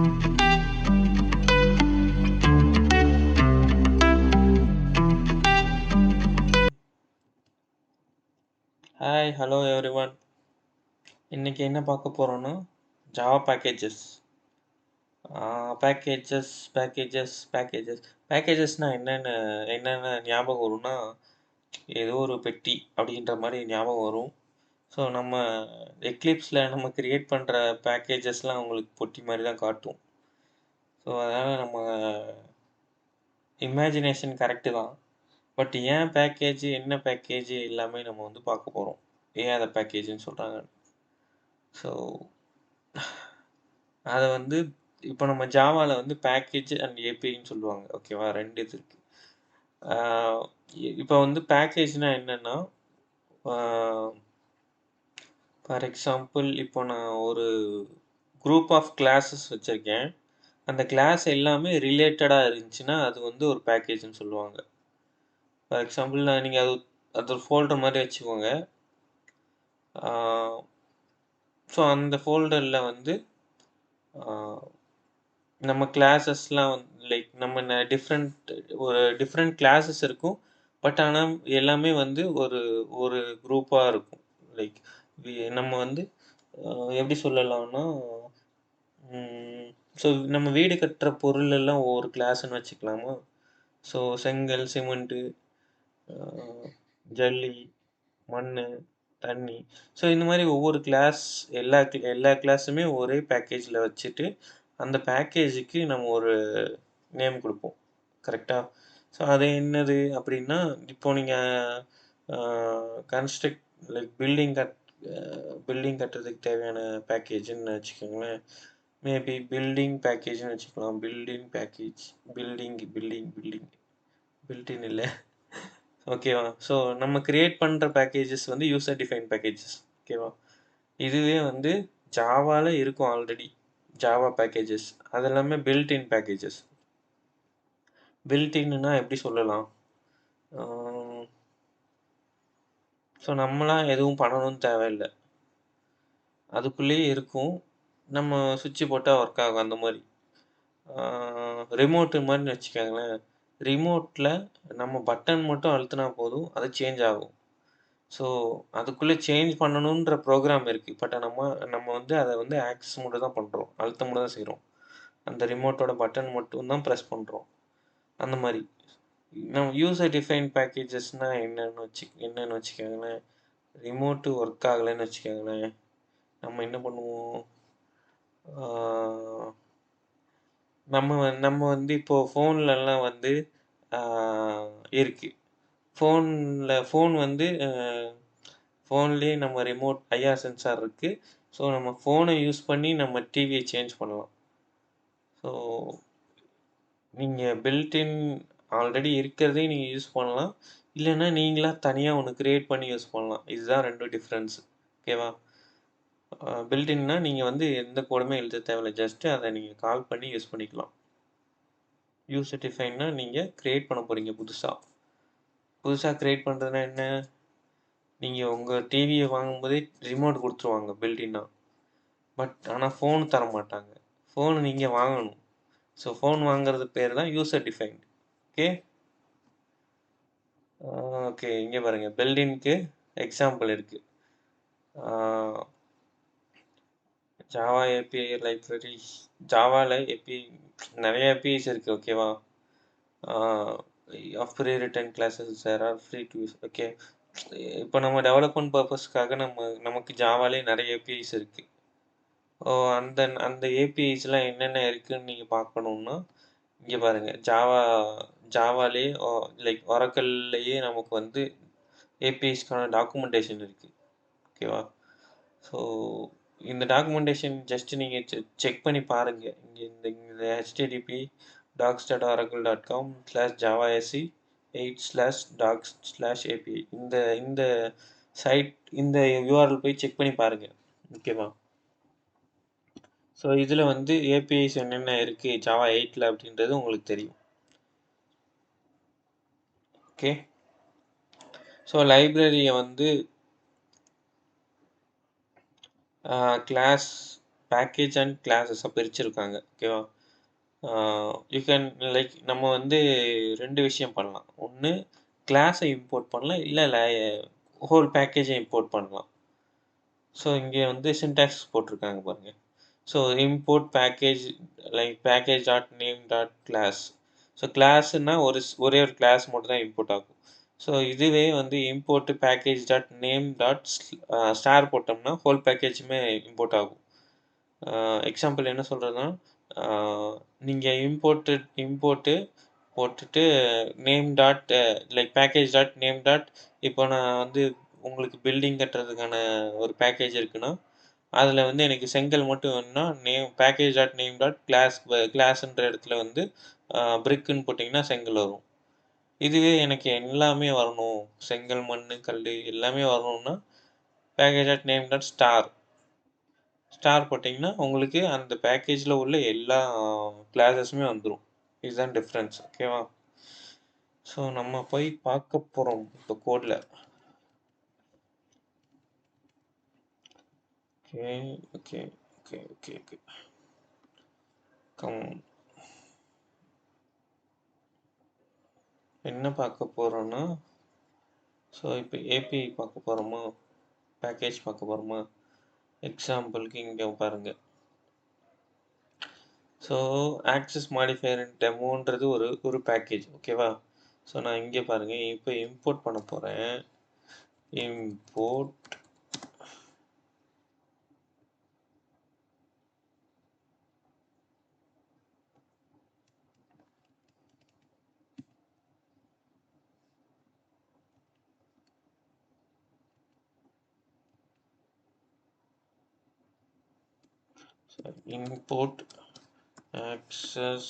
Hi hello everyone. இன்னைக்கு என்ன பார்க்க போறோம்னா ஜாவா பேக்கேஜஸ். பேக்கேஜஸ்னா என்னென்ன ஞாபகம் வரும்னா, ஏதோ ஒரு பெட்டி அப்படின்ற மாதிரி ஞாபகம் வரும். ஸோ நம்ம எக்லிப்ஸில் நம்ம கிரியேட் பண்ணுற பேக்கேஜஸ்லாம் உங்களுக்கு பொட்டி மாதிரி தான் காட்டும். ஸோ அதனால் நம்ம இமேஜினேஷன் கரெக்டு தான். பட் ஏன் பேக்கேஜ், என்ன பேக்கேஜ் எல்லாமே நம்ம வந்து பார்க்க போகிறோம். ஏன் அதை பேக்கேஜ்னு சொல்கிறாங்க. ஸோ அதை வந்து இப்போ நம்ம ஜாவாவில் வந்து பேக்கேஜ் அண்ட் ஏபிஐன்னு சொல்லுவாங்க. ஓகேவா, 2 இது இருக்குது. இப்போ வந்து பேக்கேஜ்னா என்னென்னா, ஃபார் எக்ஸாம்பிள் இப்போ நான் ஒரு குரூப் ஆஃப் கிளாஸஸ் வச்சுருக்கேன். அந்த கிளாஸ் எல்லாமே ரிலேட்டடாக இருந்துச்சுன்னா அது வந்து ஒரு பேக்கேஜ்னு சொல்லுவாங்க. ஃபார் எக்ஸாம்பிள் நீங்கள் அது ஒரு ஃபோல்டர் மாதிரி வச்சுக்கோங்க. ஸோ அந்த ஃபோல்டரில் வந்து நம்ம கிளாஸஸ்லாம் லைக் நம்ம டிஃப்ரெண்ட் கிளாஸஸ் இருக்கும். பட் ஆனால் எல்லாமே வந்து ஒரு குரூப்பாக இருக்கும். லைக் நம்ம வந்து எப்படி சொல்லலாம்னா, ஸோ நம்ம வீடு கட்டுற பொருள் எல்லாம் ஒவ்வொரு கிளாஸ்ன்னு வச்சுக்கலாமா. ஸோ செங்கல், சிமெண்ட்டு, ஜல்லி, மண், தண்ணி. ஸோ இந்த மாதிரி ஒவ்வொரு கிளாஸ், எல்லா கிளாஸுமே ஒரே பேக்கேஜில் வச்சுட்டு அந்த பேக்கேஜுக்கு நம்ம ஒரு நேம் கொடுப்போம். கரெக்டாக? ஸோ அது என்னது அப்படின்னா, இப்போ நீங்கள் லைக் பில்டிங் கட்டுறதுக்கு தேவையான பேக்கேஜுன்னு வச்சுக்கோங்களேன். மேபி பில்டிங் பேக்கேஜ்னு வச்சுக்கலாம். பில்டின் இல்லை. ஓகேவா? ஸோ நம்ம கிரியேட் பண்ணுற பேக்கேஜஸ் வந்து யூசர் டிஃபைன் பேக்கேஜஸ். ஓகேவா? இதுவே வந்து ஜாவாவில் இருக்கும் ஆல்ரெடி. ஜாவா பேக்கேஜஸ் அது எல்லாமே பில்ட்இன் பேக்கேஜஸ். பில்ட்இன்னா எப்படி சொல்லலாம்? ஸோ நம்மளாம் எதுவும் பண்ணணும்னு தேவையில்லை, அதுக்குள்ளேயே இருக்கும். நம்ம சுவிட்சு போட்டால் ஒர்க் ஆகும். அந்த மாதிரி ரிமோட்டு மாதிரி வச்சுக்கோங்களேன். ரிமோட்டில் நம்ம பட்டன் மட்டும் அழுத்தினா போதும், அது சேஞ்ச் ஆகும். ஸோ அதுக்குள்ளே சேஞ்ச் பண்ணணுன்ற ப்ரோக்ராம் இருக்குது. பட் நம்ம வந்து அதை வந்து ஆக்சஸ் மட்டும் தான் பண்ணுறோம், அழுத்த மட்டும் தான் செய்கிறோம். அந்த ரிமோட்டோட பட்டன் மட்டும் தான் ப்ரெஸ் பண்ணுறோம். அந்த மாதிரி நம்ம யூசர் டிஃபைன் பேக்கேஜஸ்னால் என்னன்னு வச்சுக்கோங்களேன். ரிமோட்டு ஒர்க் ஆகலைன்னு வச்சுக்கோங்களேன், நம்ம என்ன பண்ணுவோம்? நம்ம வந்து இப்போது ஃபோன்லலாம் வந்து இருக்குது. ஃபோன் வந்து ஃபோன்லேயே நம்ம ரிமோட் ஐஆர் சென்சார் இருக்குது. ஸோ நம்ம ஃபோனை யூஸ் பண்ணி நம்ம டிவியை சேஞ்ச் பண்ணலாம். ஸோ நீங்கள் பில்ட்இன் ஆல்ரெடி இருக்கிறதே நீங்கள் யூஸ் பண்ணலாம். இல்லைன்னா நீங்களாக தனியாக ஒன்று க்ரியேட் பண்ணி யூஸ் பண்ணலாம். இதுதான் 2 டிஃப்ரென்ஸ். ஓகேவா? பில்ட்இன்னா நீங்கள் வந்து எந்த கோடுமே எழுத தேவையில்லை, ஜஸ்ட்டு அதை நீங்கள் கால் பண்ணி யூஸ் பண்ணிக்கலாம். யூசர் டிஃபைன்னா நீங்கள் க்ரியேட் பண்ண போகிறீங்க. புதுசாக க்ரியேட் பண்ணுறதுனா என்ன? நீங்கள் உங்கள் டிவியை வாங்கும்போதே ரிமோட் கொடுத்துருவாங்க பில்ட்இன்னா. பட் ஆனால் ஃபோன் தர மாட்டாங்க. ஃபோன் நீங்கள் வாங்கணும். ஸோ ஃபோன் வாங்குறது பேர் தான் யூசர் டிஃபைன்ட். ஓகே, இங்கே பாருங்கள், பில்ட்இன்க்கு எக்ஸாம்பிள் இருக்குது. Java API library. ஜாவாவில் நிறைய ஏபிஐஸ் இருக்குது. ஓகேவா? Of pre written classes there are free to use. Okay, இப்போ நம்ம டெவலப்மெண்ட் பர்பஸ்க்காக நமக்கு ஜாவாலே நிறைய ஏபிஐஸ் இருக்குது. அந்த ஏபிஐஸ்லாம் என்னென்ன இருக்குதுன்னு நீங்கள் பார்க்கணுன்னா இங்கே பாருங்கள். ஜாவாலே லைக் ஒரக்கல்லையே நமக்கு வந்து ஏபிஐஸ்க்கான டாக்குமெண்டேஷன் இருக்குது. ஓகேவா? ஸோ இந்த டாக்குமெண்டேஷன் ஜஸ்ட்டு நீங்கள் செக் பண்ணி பாருங்கள். இங்கே இந்த http docs.oracle.com/javasc 8/docs/api இந்த சைட், இந்த URL போய் செக் பண்ணி பாருங்கள். ஓகேவா? ஸோ இதில் வந்து ஏபிஐஸ் என்னென்ன இருக்குது ஜாவா 8 அப்படின்றது உங்களுக்கு தெரியும். ஓகே, ஸோ லைப்ரரியை வந்து கிளாஸ் பேக்கேஜ் அண்ட் கிளாஸஸா பிரிச்சிருக்காங்க. ஓகேவா? யூ கேன் லைக் நம்ம வந்து 2 விஷயம் பண்ணலாம். ஒண்ணு கிளாஸ இம்போர்ட் பண்ணலாம். இல்ல ஹோல் பேக்கேஜ இம்போர்ட் பண்ணலாம். ஸோ இங்க வந்து சின்டாக்ஸ் போட்டிருக்காங்க பாருங்க. So import package like package dot name dot class. So கிளாஸ்னா ஒரே ஒரு கிளாஸ் மட்டும் தான் இம்போர்ட் ஆகும். ஸோ இதுவே வந்து import package dot name dot star போட்டோம்னா ஹோல் பேக்கேஜுமே இம்போர்ட் ஆகும். எக்ஸாம்பிள் என்ன சொல்றதுன்னா, ஆ நீங்க இம்போர்ட்டு போட்டுட்டு name dot like package dot name dot இப்போ நான் வந்து உங்களுக்கு பில்டிங் கட்டுறதுக்கான ஒரு பேக்கேஜ் இருக்குன்னா, அதில வந்து எனக்கு செங்கல் மட்டும் வேணும்னா, பேக்கேஜ் டாட் நேம் டாட் கிளாஸ்ன்ற இடத்துல வந்து பிரிக்குன்னு போட்டிங்கன்னா செங்கல் வரும். இதுவே எனக்கு எல்லாமே வரணும், செங்கல், மண்ணு, கல்லு எல்லாமே வரணும்னா, package dot name dot star போட்டிங்கன்னா, உங்களுக்கு அந்த பேக்கேஜ்ல உள்ள எல்லா கிளாஸஸுமே வந்துரும். இதுதான் டிஃபரன்ஸ். ஓகேவா? ஸோ நம்ம போய் பார்க்க போறோம் இப்போ கோட்ல. Okay, okay, okay, okay, okay. கம் என்ன பார்க்க போறோம்னா, ஸோ இப்போ ஏபிஐ பார்க்க போறோமா? பேக்கேஜ் பார்க்க போறோமா? எக்ஸாம்பிளுக்கு இங்க பாருங்க. ஸோ ஆக்சஸ் மாடிஃபையர் டெமோன்றது ஒரு ஒரு பேக்கேஜ். ஓகேவா? ஸோ நான் இங்கே பாருங்க, இப்போ இம்போர்ட் பண்ண போறேன். Import import access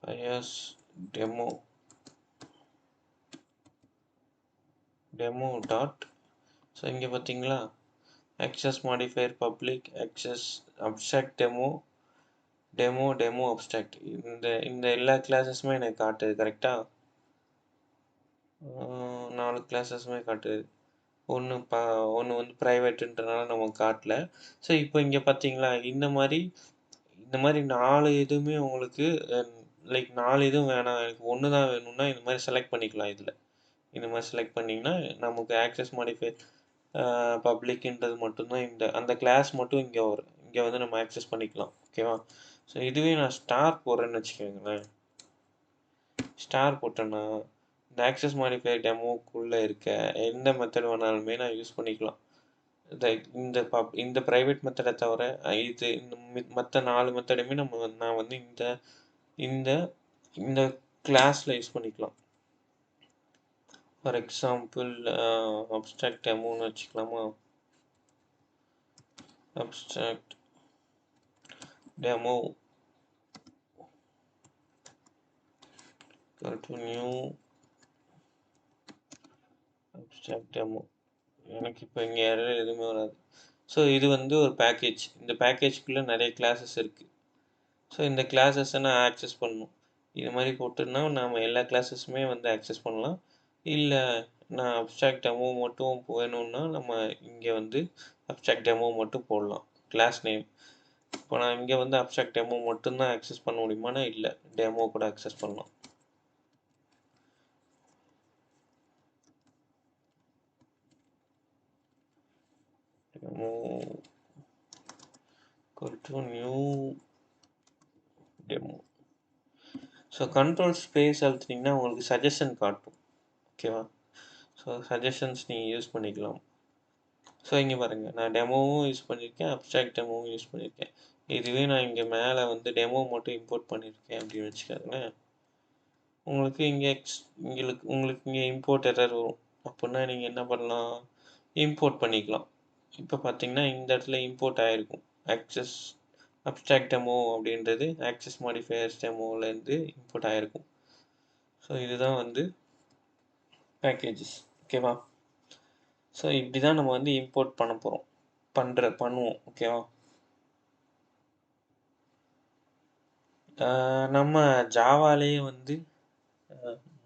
bias demo dot. So இங்கே பார்த்தீங்களா, access modifier public access abstract demo abstract இந்த எல்லா கிளாஸஸுமே எனக்கு காட்டுது. கரெக்டா? 4 கிளாஸஸுமே காட்டுது. ஒன்று ஒன்று வந்து ப்ரைவேட்டுன்றனால நமக்கு காட்டல. ஸோ இப்போ இங்கே பார்த்தீங்களா, இந்த மாதிரி 4 இதுவுமே உங்களுக்கு லைக் 4 இதுவும் வேணாம், எனக்கு 1 தான் வேணும்னா இந்த மாதிரி செலக்ட் பண்ணிக்கலாம். இதில் இந்த மாதிரி செலக்ட் பண்ணிங்கன்னா நமக்கு ஆக்சஸ் மாடிஃபை பப்ளிக்ன்றது மட்டும்தான் அந்த கிளாஸ் மட்டும் இங்கே வரும். இங்கே வந்து நம்ம ஆக்சஸ் பண்ணிக்கலாம். ஓகேவா? ஸோ இதுவே நான் ஸ்டார் போடுறேன்னு வச்சுக்கோங்களேன். ஸ்டார் போட்டேன்னா இந்த ஆக்சஸ் மாடிஃபையர் டெமோக்குள்ளே இருக்க எந்த மெத்தட் வேணாலுமே நான் யூஸ் பண்ணிக்கலாம். இந்த ப்ரைவேட் மெத்தடை தவிர இது இந்த மற்ற 4 மெத்தடுமே நான் வந்து இந்த இந்த கிளாஸில் யூஸ் பண்ணிக்கலாம். ஃபார் எக்ஸாம்பிள் அப்ஸ்ட்ராக்ட் டெமோன்னு வச்சுக்கலாமா? Abstract demo new abstract demo. எனக்கு இப்போ இங்கே எரர் எதுவுமே வராது. ஸோ இது வந்து ஒரு பேக்கேஜ். இந்த பேக்கேஜ்குள்ளே நிறைய கிளாஸஸ் இருக்குது. ஸோ இந்த கிளாஸஸை நான் ஆக்சஸ் பண்ணணும். இது மாதிரி போட்டோன்னா நாம் எல்லா கிளாஸஸுமே வந்து ஆக்சஸ் பண்ணலாம். இல்லை நான் அப்ஸ்ட்ராக்ட் டெமோ மட்டும் வேணும்னா நம்ம இங்கே வந்து அப்ஸ்ட்ராக்ட் டெமோ மட்டும் போடலாம். கிளாஸ் நேம் இப்போ நான் இங்கே வந்து அப்ஸ்ட்ராக்ட் டெமோ மட்டும்தான் ஆக்சஸ் பண்ண முடியுமானா இல்லை, டெமோ கூட ஆக்சஸ் பண்ணலாம். Demo new demo. So control space அழுத்தினீங்கன்னா உங்களுக்கு சஜஷன் காட்டும். ஓகேவா? ஸோ சஜஷன்ஸ் நீங்கள் யூஸ் பண்ணிக்கலாம். ஸோ இங்கே பாருங்கள், நான் டெமோவும் யூஸ் பண்ணியிருக்கேன், அப்ஸ்ட்ராக்ட் டெமோவும் யூஸ் பண்ணியிருக்கேன். இதுவே நான் இங்கே மேலே வந்து டெமோ மட்டும் இம்போர்ட் பண்ணியிருக்கேன் அப்படின்னு வச்சுக்காங்களேன், உங்களுக்கு உங்களுக்கு இங்கே இம்போர்ட் எரர் வரும். அப்படின்னா நீங்கள் என்ன பண்ணலாம், இம்போர்ட் பண்ணிக்கலாம். இப்போ பார்த்தீங்கன்னா இந்த இடத்துல இம்போர்ட் ஆகிருக்கும். ஆக்சஸ் அப்ஸ்ட்ராக்ட் டெமோ அப்படின்றது ஆக்சஸ் மாடிஃபையர்ஸ் டெமோலேருந்து இம்போர்ட் ஆகிருக்கும். ஸோ இதுதான் வந்து பேக்கேஜஸ். ஓகேவா? ஸோ இப்படி தான் நம்ம வந்து இம்போர்ட் பண்ண போகிறோம், பண்ணுவோம். ஓகேவா? நம்ம ஜாவாலேயே வந்து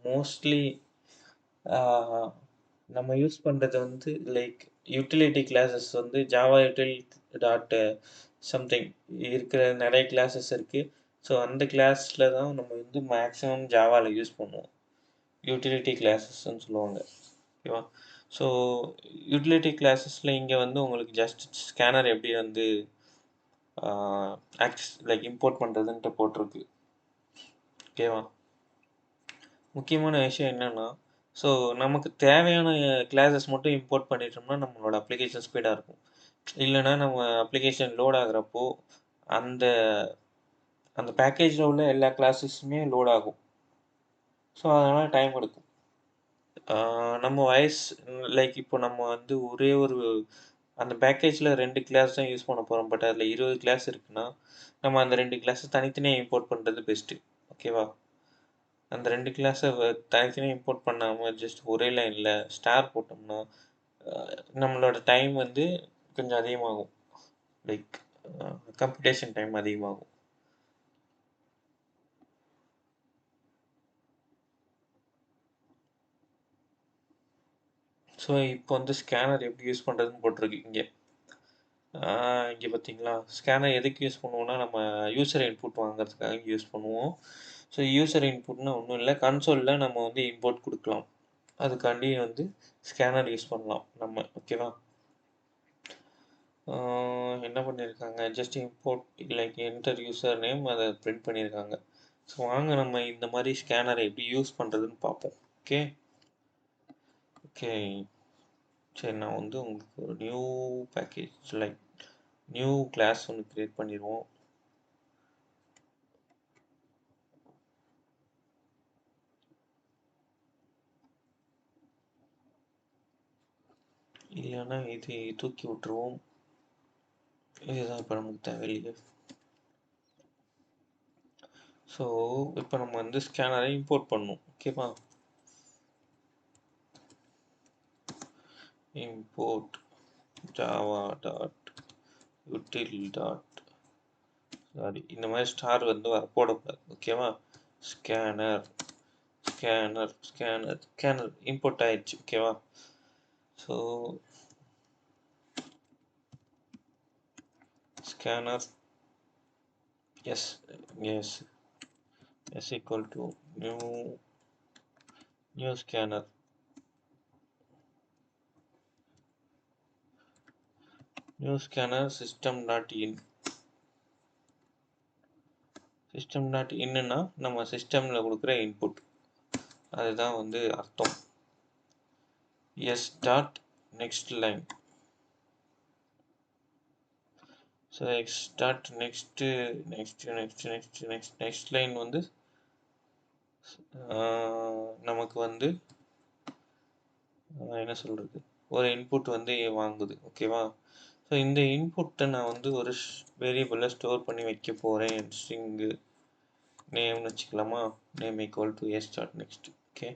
மோஸ்ட்லி நம்ம யூஸ் பண்ணுறது வந்து லைக் யூட்டிலிட்டி கிளாஸஸ் வந்து ஜாவா யூட்டில் டாட் சம்திங் இருக்கிற நிறைய கிளாஸஸ் இருக்குது. ஸோ அந்த கிளாஸில் தான் நம்ம வந்து மேக்ஸிமம் ஜாவாவில் யூஸ் பண்ணுவோம். யூட்டிலிட்டி கிளாஸஸ்ன்னு சொல்லுவாங்க. ஓகேவா? ஸோ யூட்டிலிட்டி கிளாஸஸில் இங்கே வந்து உங்களுக்கு ஜஸ்ட் ஸ்கேனர் எப்படி வந்து ஆக்சஸ் லைக் இம்போர்ட் பண்ணுறதுன்ட்டு போட்டிருக்கு. ஓகேவா? முக்கியமான விஷயம் என்னென்னா, ஸோ நமக்கு தேவையான கிளாஸஸ் மட்டும் இம்போர்ட் பண்ணிட்டோம்னா நம்மளோட அப்ளிகேஷன் ஸ்பீடாக இருக்கும். இல்லைன்னா நம்ம அப்ளிகேஷன் லோட் ஆகுறப்போ அந்த அந்த பேக்கேஜில் உள்ள எல்லா கிளாஸஸுமே லோட் ஆகும். ஸோ அதனால் டைம் எடுக்கும். நம்ம வாய்ஸ் லைக் இப்போ நம்ம வந்து ஒரே ஒரு அந்த பேக்கேஜில் 2 கிளாஸ் தான் யூஸ் பண்ண போகிறோம். பட் அதில் 20 கிளாஸ் இருக்குன்னா நம்ம அந்த 2 கிளாஸை தனித்தனியாக இம்போர்ட் பண்ணுறது பெஸ்ட்டு. ஓகேவா? அந்த 2 கிளாஸை தனித்தனியாக இம்போர்ட் பண்ணாமல் ஜஸ்ட் ஒரே லைனில் ஸ்டார் போட்டோம்னா நம்மளோட டைம் வந்து கொஞ்சம் அதிகமாகும். லைக் கம்ப்யூட்டேஷன் டைம் அதிகமாகும். ஸோ இப்போ வந்து ஸ்கேனர் எப்படி யூஸ் பண்ணுறதுன்னு போட்டிருக்கு இங்கே. இங்கே பார்த்தீங்களா, ஸ்கேனர் எதுக்கு யூஸ் பண்ணுவோம்னா நம்ம யூசர் இன்புட் வாங்குறதுக்காக யூஸ் பண்ணுவோம். ஸோ யூசர் இன்புட்னா ஒன்றும் இல்லை, கன்சோலில் நம்ம வந்து இன்புட் கொடுக்கலாம். அதுக்காண்டி வந்து ஸ்கேனர் யூஸ் பண்ணலாம் நம்ம. ஓகேவா? என்ன பண்ணியிருக்காங்க, just import like enter user name அதை பிரிண்ட் பண்ணியிருக்காங்க. ஸோ வாங்க நம்ம இந்த மாதிரி ஸ்கேனரை எப்படி யூஸ் பண்ணுறதுன்னு பார்ப்போம். ஓகே ஓகே சரி, நான் வந்து உங்களுக்கு ஒரு new package like new class ஒன்று க்ரியேட் பண்ணிடுவோம். இல்லைன்னா இது தூக்கி விட்டுருவோம். இதுதான் இப்போ நமக்கு தேவையில்லையே. ஸோ இப்போ நம்ம வந்து ஸ்கேனரை இம்போர்ட் பண்ணணும். ஓகேவா? Import Java dot util dot sorry இந்த மாதிரி ஸ்டார் வந்து போடக்கூடாது. ஓகேவா? Scanner scanner scanner scanner import ஆயிடுச்சு. ஓகேவா? So scanner S S S equal to new scanner system.in system.inனா நம்ம சிஸ்டமில் கொடுக்குற இன்புட், அதுதான் வந்து அர்த்தம். S dot next line. So X dot next next next next next next line வந்து நமக்கு வந்து என்ன சொல்கிறது, ஒரு இன்புட் வந்து வாங்குது. ஓகேவா? ஸோ இந்த இன்புட்டை நான் வந்து ஒரு வேரியபிளில் ஸ்டோர் பண்ணி வைக்க போகிறேன். ஸ்ட்ரிங்கு நேம்னு வச்சுக்கலாமா? Name equal to S dot next. Okay,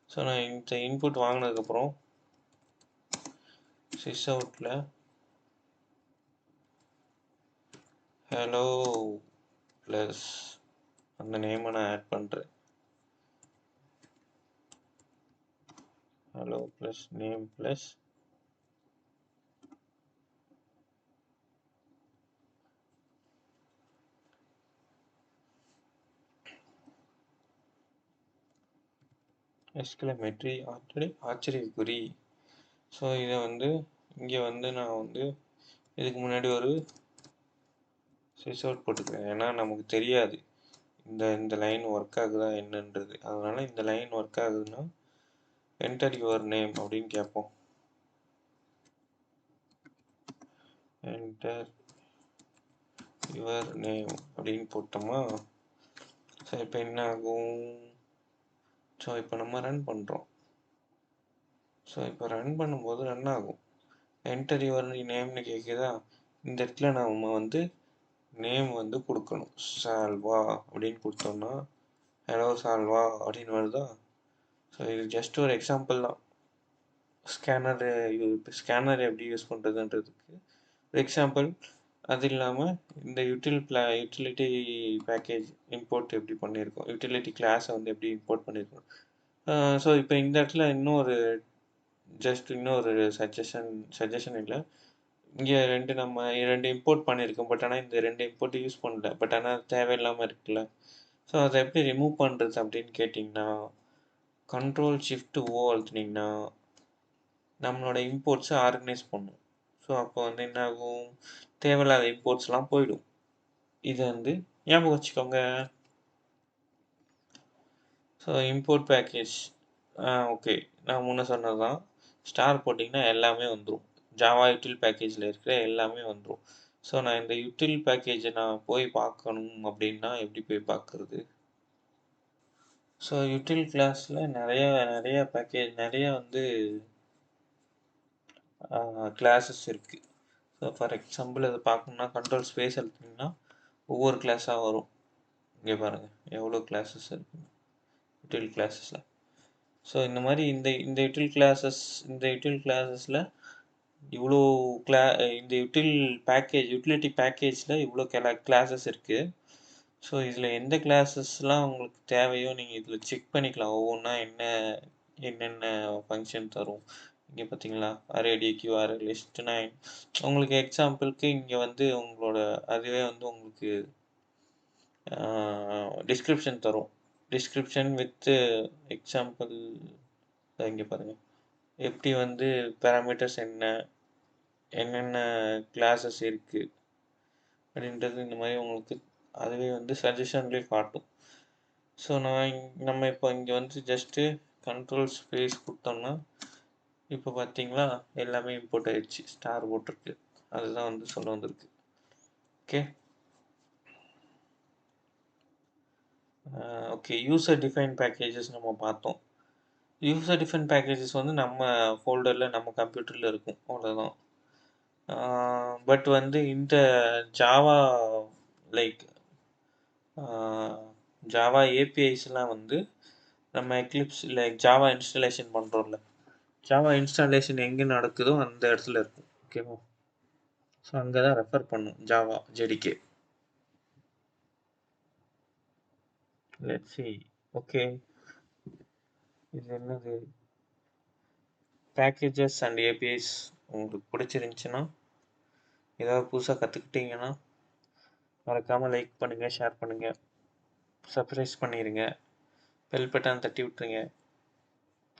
so நான் இந்த இன்புட் வாங்கினதுக்கப்புறம் சிஸ் அவுட்டில் ஹலோ ப்ளஸ் அந்த நேமை நான் ஆட் பண்ணுறேன். Hello plus name plus exclamatory ஆச்சரியக்குறி. ஸோ இதை வந்து இங்கே வந்து நான் வந்து இதுக்கு முன்னாடி ஒரு சிஸ் அவுட் போட்டுக்கிறேன். ஏன்னா நமக்கு தெரியாது இந்த லைன் ஒர்க் ஆகுதா என்னன்றது. அதனால் இந்த லைன் ஒர்க் ஆகுதுன்னா என்டர் யுவர் நேம் அப்படின்னு கேட்போம். என்டர் யுவர் நேம் அப்படின்னு போட்டோமா, ஸோ இப்போ என்ன ஆகும், ஸோ இப்போ நம்ம ரன் பண்ணுறோம். ஸோ இப்போ ரன் பண்ணும்போது ரன் ஆகும். என்டர் யுவர் நேம்னு கேட்குதா, இந்த இடத்துல நம்ம வந்து நேம் வந்து கொடுக்கணும். சால்வா அப்படின்னு கொடுத்தோம்னா ஹலோ சால்வா அப்படின்னு வருதா. ஸோ இது ஜஸ்ட் ஒரு எக்ஸாம்பிள் தான். ஸ்கேனர் எப்படி யூஸ் பண்ணுறதுன்றதுக்கு ஒரு எக்ஸாம்பிள். அது இல்லாமல் இந்த யூட்டிலிட்டி பேக்கேஜ் இம்போர்ட் எப்படி பண்ணியிருக்கோம், யூட்டிலிட்டி கிளாஸை வந்து எப்படி இம்போர்ட் பண்ணியிருக்கோம். ஸோ இப்போ இந்த இடத்துல இன்னும் ஒரு ஜஸ்ட் இன்னொரு சஜஷன் இல்லை. இங்கே நம்ம 2 இம்போர்ட் பண்ணியிருக்கோம். பட் ஆனால் இந்த 2 இம்போர்ட் யூஸ் பண்ணல. பட் ஆனால் தேவையில்லாமல் இருக்குல்ல. ஸோ அதை எப்படி ரிமூவ் பண்ணுறது அப்படின்னு கேட்டிங்கன்னா, Ctrl+Shift+O அழுத்துனீங்கன்னா நம்மளோட இம்போர்ட்ஸை ஆர்கனைஸ் பண்ணும். ஸோ அப்போ வந்து என்ன ஆகும், தேவையில்லாத இம்போர்ட்ஸ்லாம் போயிடும். இதை வந்து ஞாபகம் வச்சுக்கோங்க. ஸோ இம்போர்ட் பேக்கேஜ் ஓகே, நான் முன்ன சொன்னது தான். ஸ்டார் போட்டிங்கன்னா எல்லாமே வந்துடும். ஜாவா யூட்டில் பேக்கேஜில் இருக்கிற எல்லாமே வந்துடும். ஸோ நான் இந்த யூட்டில் பேக்கேஜை நான் போய் பார்க்கணும் அப்படின்னா எப்படி போய் பார்க்குறது? ஸோ யூட்டில் கிளாஸில் நிறைய பேக்கேஜ், நிறைய வந்து கிளாஸஸ் இருக்குது. ஸோ ஃபார் எக்ஸாம்பிள் அதை பார்க்கணுன்னா கண்ட்ரோல் ஸ்பேஸ் அழுத்திங்கன்னா ஒவ்வொரு கிளாஸாக வரும். இங்கே பாருங்கள் எவ்வளோ கிளாஸஸ் இருக்குது யூட்டில் கிளாஸஸில். ஸோ இந்த மாதிரி இந்த யூட்டில் கிளாஸஸில் இவ்வளோ இந்த யூட்டிலிட்டி பேக்கேஜில் இவ்வளோ கிளாஸஸ் இருக்குது. ஸோ இதில் எந்த கிளாஸஸ்லாம் உங்களுக்கு தேவையோ நீங்கள் இதில் செக் பண்ணிக்கலாம். ஒவ்வொன்றா என்னென்ன ஃபங்க்ஷன் தரும். இங்கே பார்த்தீங்களா, அரே டிக்யூ, அரே லிஸ்ட் 9. உங்களுக்கு எக்ஸாம்பிளுக்கு இங்கே வந்து உங்களோட அதுவே வந்து உங்களுக்கு டிஸ்கிரிப்ஷன் தரும். Description with example. இங்கே பாருங்கள் எப்படி வந்து பேராமீட்டர்ஸ் என்னென்ன கிளாஸஸ் இருக்குது அப்படின்றது இந்த மாதிரி உங்களுக்கு அதுவே வந்து சஜஷன்லேயே காட்டும். ஸோ நம்ம இப்போ இங்கே வந்து ஜஸ்ட்டு கண்ட்ரோல் ஸ்பேஸ் கொடுத்தோம்னா இப்போ பார்த்தீங்களா எல்லாமே இம்போர்ட் ஆயிடுச்சு, ஸ்டார் போட்டிருக்கு. அதுதான் வந்து சொல்ல வந்திருக்கு. ஓகே யூசர் டிஃபைன் பேக்கேஜஸ் நம்ம பார்த்தோம். யூசர் டிஃபைன் பேக்கேஜஸ் வந்து நம்ம ஃபோல்டரில் நம்ம கம்ப்யூட்டரில் இருக்கும், அவ்வளோதான். பட் வந்து இந்த ஜாவா ஜாவா ஏபிஐஸ்லாம் வந்து நம்ம எக்லிப்ஸ் இல்லை ஜாவா இன்ஸ்டாலேஷன் பண்ணுறோம்ல, ஜாவா இன்ஸ்டாலேஷன் எங்கே நடக்குதோ அந்த இடத்துல இருக்கும். ஓகேவா? ஸோ அங்கே தான் ரெஃபர் பண்ணும் Java JDK. Let's see. Okay, இது என்னது பேக்கேஜஸ் அண்ட் ஏபிஐஸ் உங்களுக்கு பிடிச்சிருந்துச்சுன்னா, ஏதாவது புதுசாக கற்றுக்கிட்டீங்கன்னா மறக்காமல் லைக் பண்ணுங்கள், ஷேர் பண்ணுங்கள், சப்ஸ்கிரைப் பண்ணிடுங்க, பெல் பட்டன் தட்டி விட்டுருங்க.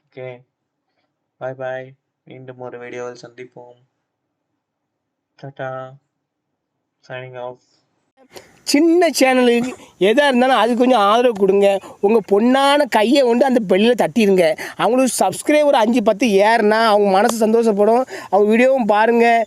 ஓகே, பாய் பாய். மீண்டும் ஒரு வீடியோவில் சந்திப்போம். Tata, signing off. சின்ன சேனலுக்கு எதாக இருந்தாலும் அது கொஞ்சம் ஆதரவு கொடுங்க. உங்கள் பொண்ணான கையை கொண்டு அந்த பெல்லில் தட்டிடுங்க. அவங்களுக்கு சப்ஸ்கிரைபர் 5-10 ஏறுனா அவங்க மனசு சந்தோஷப்படும். அவங்க வீடியோவும் பாருங்கள்.